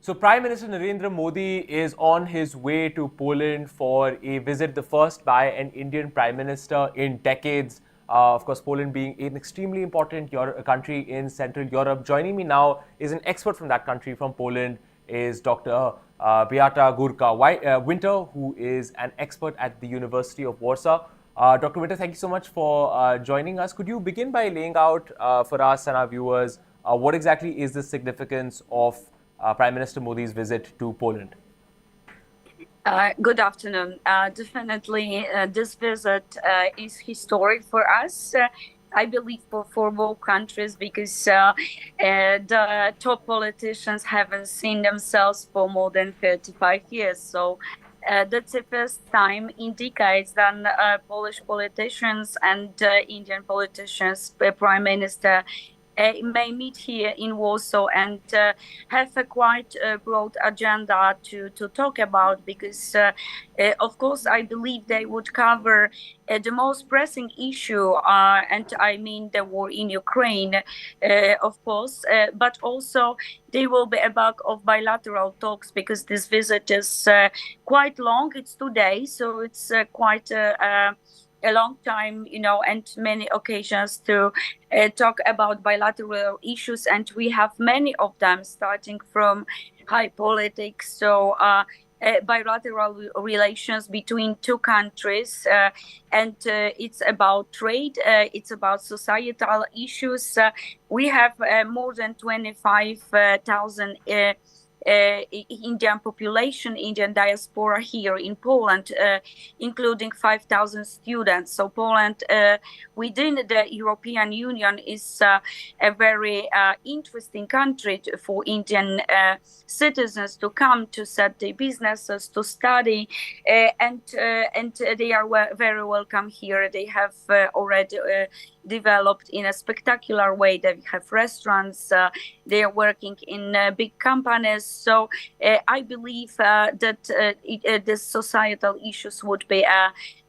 So Prime Minister Narendra Modi is on his way to Poland for a visit, the first by an Indian Prime Minister in decades. Of course, Poland being an extremely important country in Central Europe. Joining me now is an expert from that country, from Poland, is Dr. Beata Winter, who is an expert at the University of Warsaw. Dr. Winter, thank you so much for joining us. Could you begin by laying out for us and our viewers what exactly is the significance of Prime Minister Modi's visit to Poland? Good afternoon. Definitely, this visit is historic for us. I believe for both countries because the top politicians haven't seen themselves for more than 35 years. So that's the first time in decades that Polish politicians and Indian politicians, Prime Minister, may meet here in Warsaw and have a quite broad agenda to talk about because, of course, I believe they would cover the most pressing issue, and I mean the war in Ukraine, of course, but also they will be a bulk of bilateral talks because this visit is quite long. It's 2 days, so it's quite a long time, and many occasions to talk about bilateral issues. And we have many of them, starting from high politics. So bilateral relations between two countries, and it's about trade, it's about societal issues. We have more than 25,000 Indian population, Indian diaspora here in Poland, including 5,000 students. So Poland, within the European Union, is a very interesting country for Indian citizens to come to set their businesses, to study, and they are very welcome here. They have already developed in a spectacular way. They have restaurants, they are working in big companies. So I believe that the societal issues would be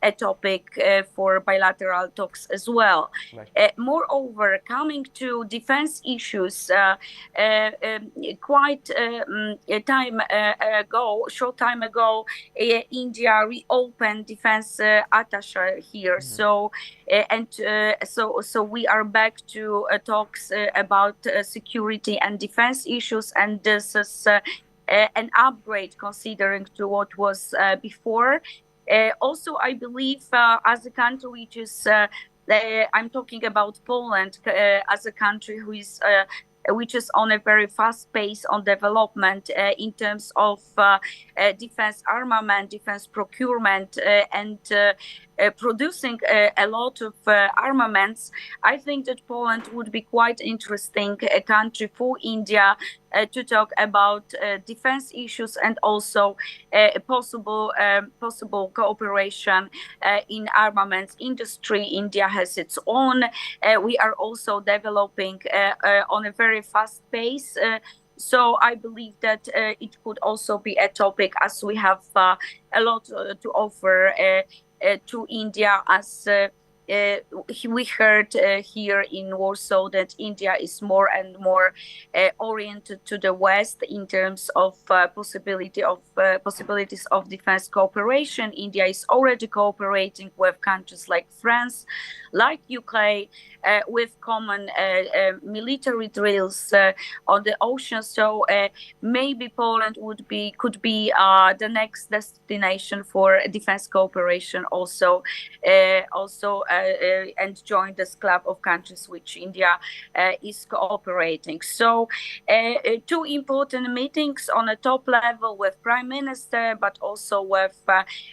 a topic for bilateral talks as well. Right. Moreover, coming to defense issues, quite short time ago, India reopened defense attaché here. Mm-hmm. So we are back to talks about security and defense issues, and this is an upgrade considering to what was before. Also, I believe as a country which is, I'm talking about Poland, as a country which is on a very fast pace on development in terms of defense armament, defense procurement, and producing a lot of armaments. I think that Poland would be quite interesting country for India to talk about defense issues, and also possible cooperation in armaments industry. India has its own. We are also developing on a very fast pace. So I believe that it could also be a topic, as we have a lot to offer to India, as we heard here in Warsaw that India is more and more oriented to the West in terms of possibilities of defense cooperation. India is already cooperating with countries like France, like UK, with common military drills on the ocean. So maybe Poland could be the next destination for defense cooperation also and join this club of countries which India is cooperating. So two important meetings on a top level with Prime Minister, but also with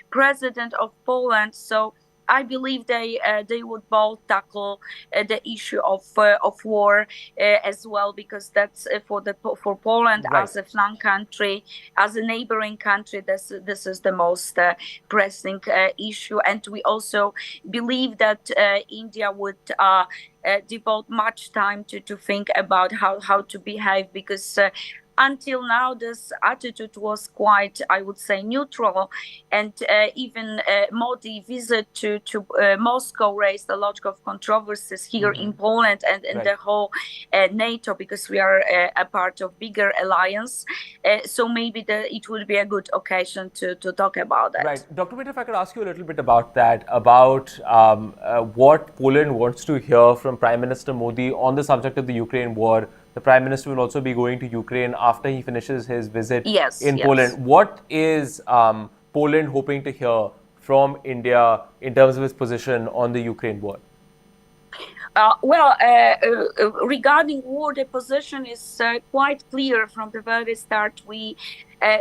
President of Poland. So I believe they would both tackle the issue of war as well, because that's for Poland, right, as a flank country, as a neighboring country. This is the most pressing issue, and we also believe that India would devote much time to think about how to behave, because until now, this attitude was quite, I would say, neutral. And even Modi visit to Moscow raised a lot of controversies here in Poland and in the whole NATO, because we are a part of bigger alliance. So maybe it would be a good occasion to talk about that. Right. Dr. Winter, if I could ask you a little bit about that, about what Poland wants to hear from Prime Minister Modi on the subject of the Ukraine war. The Prime Minister will also be going to Ukraine after he finishes his visit in Poland. What is Poland hoping to hear from India in terms of its position on the Ukraine war? Regarding war, the position is quite clear from the very start. We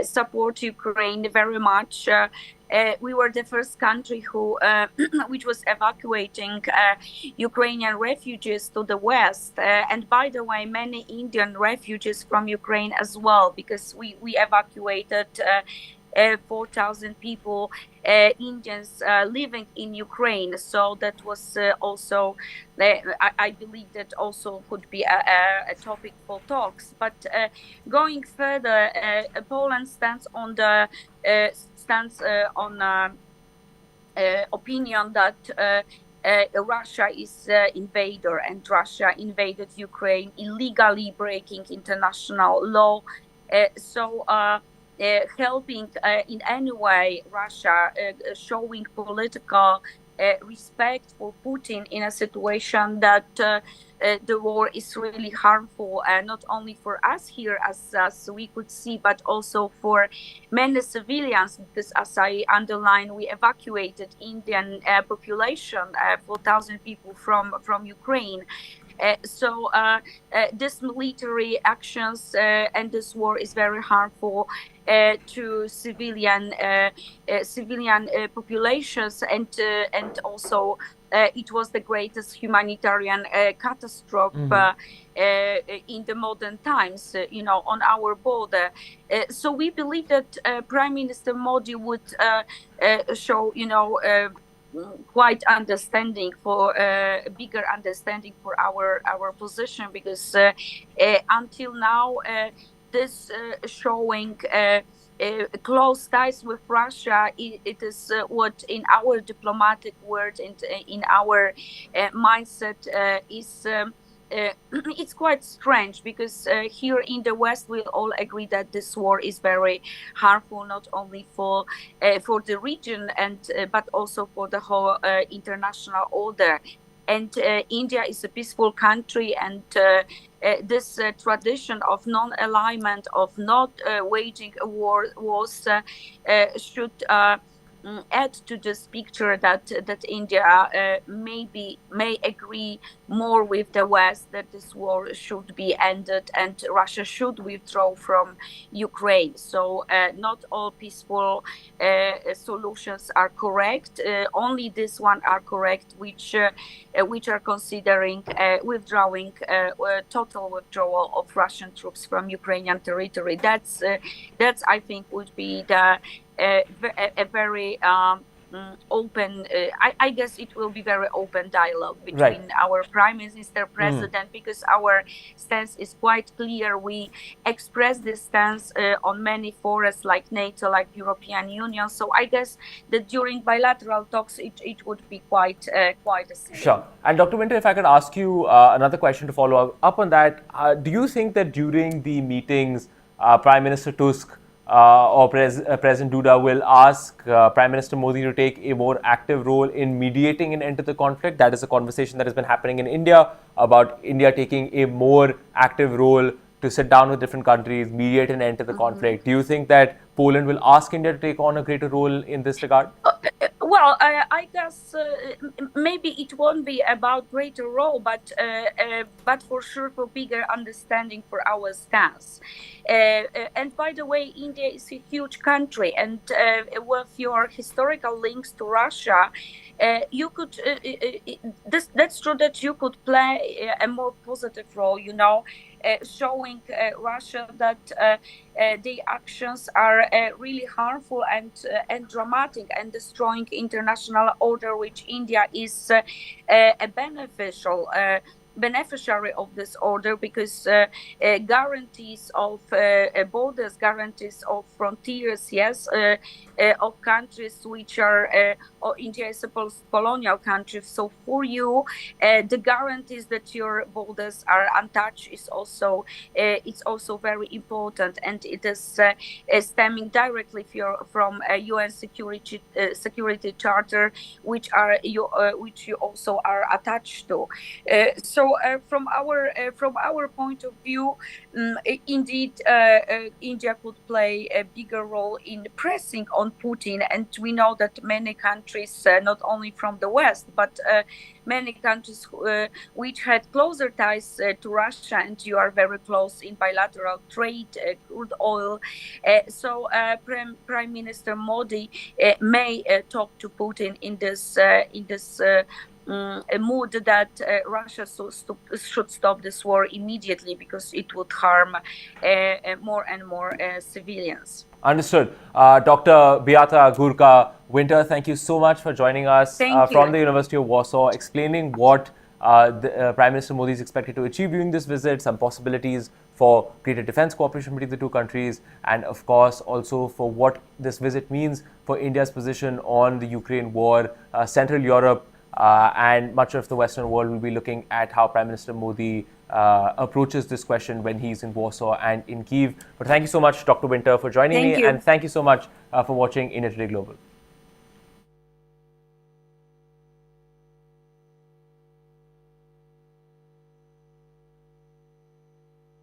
support Ukraine very much. We were the first country which was evacuating Ukrainian refugees to the West. And by the way, many Indian refugees from Ukraine as well, because we evacuated 4,000 people, Indians living in Ukraine. So that was also, I believe that also could be a topic for talks. But going further, Poland stands on the opinion that Russia is invader, and Russia invaded Ukraine illegally, breaking international law. Helping in any way Russia, showing political respect for Putin in a situation that the war is really harmful, not only for us here as we could see, but also for many civilians, because as I underlined, we evacuated Indian population, 4,000 people from Ukraine. This military actions and this war is very harmful to civilian populations, and also it was the greatest humanitarian catastrophe in the modern times, on our border. So we believe that Prime Minister Modi would show, quite understanding for bigger understanding for our position, because until now this showing close ties with Russia, it is what in our diplomatic word and in our mindset is it's quite strange, because here in the West we all agree that this war is very harmful, not only for the region and but also for the whole international order. And India is a peaceful country, and this tradition of non-alignment, of not waging a war, should add to this picture that India may agree more with the West, that this war should be ended and Russia should withdraw from Ukraine. So not all peaceful solutions are correct. Only this one are correct, which are considering withdrawing total withdrawal of Russian troops from Ukrainian territory. That's I think would be a very open, I guess it will be very open dialogue between our Prime Minister, President, because our stance is quite clear. We express this stance on many forums like NATO, like European Union. So I guess that during bilateral talks, it would be quite a similar. Sure. And Dr. Winter, if I could ask you another question to follow up on that, do you think that during the meetings, Prime Minister Tusk or President Duda will ask Prime Minister Modi to take a more active role in mediating an end to the conflict? That is a conversation that has been happening in India about India taking a more active role to sit down with different countries, mediate an end to the conflict. Do you think that Poland will ask India to take on a greater role in this regard? Well, I guess maybe it won't be about greater role, but for sure for bigger understanding for our stance. And by the way, India is a huge country, and with your historical links to Russia, you could that's true that you could play a more positive role, showing Russia that the actions are really harmful and dramatic and destroying international order, which India is a beneficial. beneficiary of this order, because guarantees of borders, guarantees of frontiers, yes, of countries which are, or India is a post-colonial country. So for you, the guarantees that your borders are untouched is also it's also very important, and it is stemming directly from UN Security Charter, which you also are attached to. From our point of view, indeed, India could play a bigger role in pressing on Putin, and we know that many countries, not only from the West, but many countries which had closer ties to Russia, and you are very close in bilateral trade, crude oil. Prime Minister Modi may talk to Putin in this a mood that Russia should stop this war immediately, because it would harm more and more civilians. Understood. Dr. Beata Gurka Winter, thank you so much for joining us from the University of Warsaw, explaining what Prime Minister Modi is expected to achieve during this visit, some possibilities for greater defense cooperation between the two countries, and of course also for what this visit means for India's position on the Ukraine war. Central Europe and much of the Western world will be looking at how Prime Minister Modi approaches this question when he's in Warsaw and in Kyiv. But thank you so much, Dr. Winter, for joining me, and thank you so much for watching India Today Global.